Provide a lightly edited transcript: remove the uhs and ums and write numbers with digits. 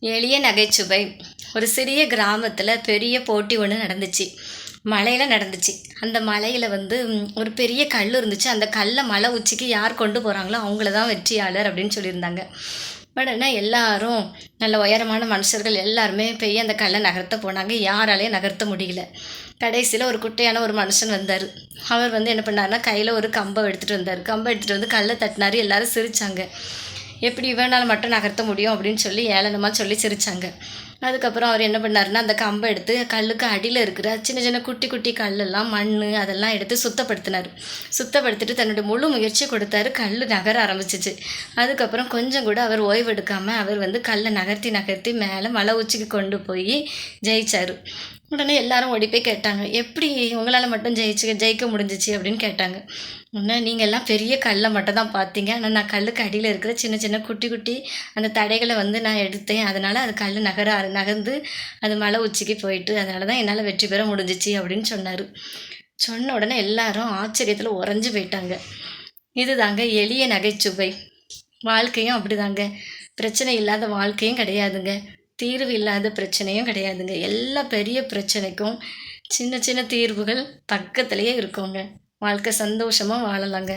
எளிய நகைச்சுவை. ஒரு சிறிய கிராமத்தில் பெரிய போட்டி ஒன்று நடந்துச்சு. மலையில் நடந்துச்சு. அந்த மலையில் ஒரு பெரிய கல் இருந்துச்சு. அந்த கல்லை மலை உச்சிக்கு யார் கொண்டு போகிறாங்களோ அவங்கள தான் வெற்றியாளர் அப்படின்னு சொல்லியிருந்தாங்க. உடனே எல்லாரும் நல்ல உயரமான மனுஷர்கள் எல்லாருமே போய் அந்த கல்லை நகர்த்த போனாங்க. யாராலையும் நகர்த்த முடியல. கடைசியில் ஒரு குட்டையான ஒரு மனுஷன் வந்தார். அவர் என்ன பண்ணாருன்னா கையில் ஒரு கம்பை எடுத்துகிட்டு வந்தார். கம்பை எடுத்துகிட்டு வந்து கல்லை தட்டினார். எல்லாரும் சிரித்தாங்க. எப்படி இவனால் மட்டும் நகர்த்த முடியும் அப்படின்னு சொல்லி ஏளனமாக சொல்லி சிரித்தாங்க. அதுக்கப்புறம் அவர் என்ன பண்ணாருன்னா அந்த கம்பை எடுத்து கல்லுக்கு அடியில் இருக்கிற சின்ன சின்ன குட்டி குட்டி கல்லெல்லாம் மண் அதெல்லாம் எடுத்து சுத்தப்படுத்தினார். சுத்தப்படுத்திட்டு தன்னுடைய முழு முயற்சி கொடுத்தாரு. கல் நகர ஆரம்பிச்சிச்சு. அதுக்கப்புறம் கொஞ்சம் கூட அவர் ஓய்வு எடுக்காமல் அவர் கல்லை நகர்த்தி நகர்த்தி மேலே மலை உச்சிக்கு கொண்டு போய் ஜெயிச்சார். உடனே எல்லாரும் ஓடி போய் கேட்டாங்க, எப்படி உங்களால் மட்டும் ஜெயிக்க முடிஞ்சிச்சு அப்படின்னு கேட்டாங்க. உடனே நீங்கள் எல்லாம் பெரிய கல்லை மட்டும் தான் பார்த்தீங்க, ஆனால் நான் கல்லுக்கு அடியில் இருக்கிற சின்ன சின்ன குட்டி குட்டி அந்த தடைகளை நான் எடுத்தேன். அதனால் அது கல் நகர்ந்து அது மலை உச்சிக்கு போயிட்டு அதனால தான் என்னால் வெற்றி பெற முடிஞ்சிச்சு அப்படின்னு சொன்னார். சொன்ன உடனே எல்லாரும் ஆச்சரியத்தில் உறைஞ்சி போயிட்டாங்க. இதுதாங்க எளிய நகைச்சுவை. வாழ்க்கையும் அப்படிதாங்க. பிரச்சனை இல்லாத வாழ்க்கையும் கிடையாதுங்க. தீர்வு இல்லாத பிரச்சனையும் கிடையாதுங்க. எல்லா பெரிய பிரச்சனைக்கும் சின்ன சின்ன தீர்வுகள் பக்கத்துலேயே இருக்குங்க. வாழ்க்கை சந்தோஷமாக வாழலாங்க.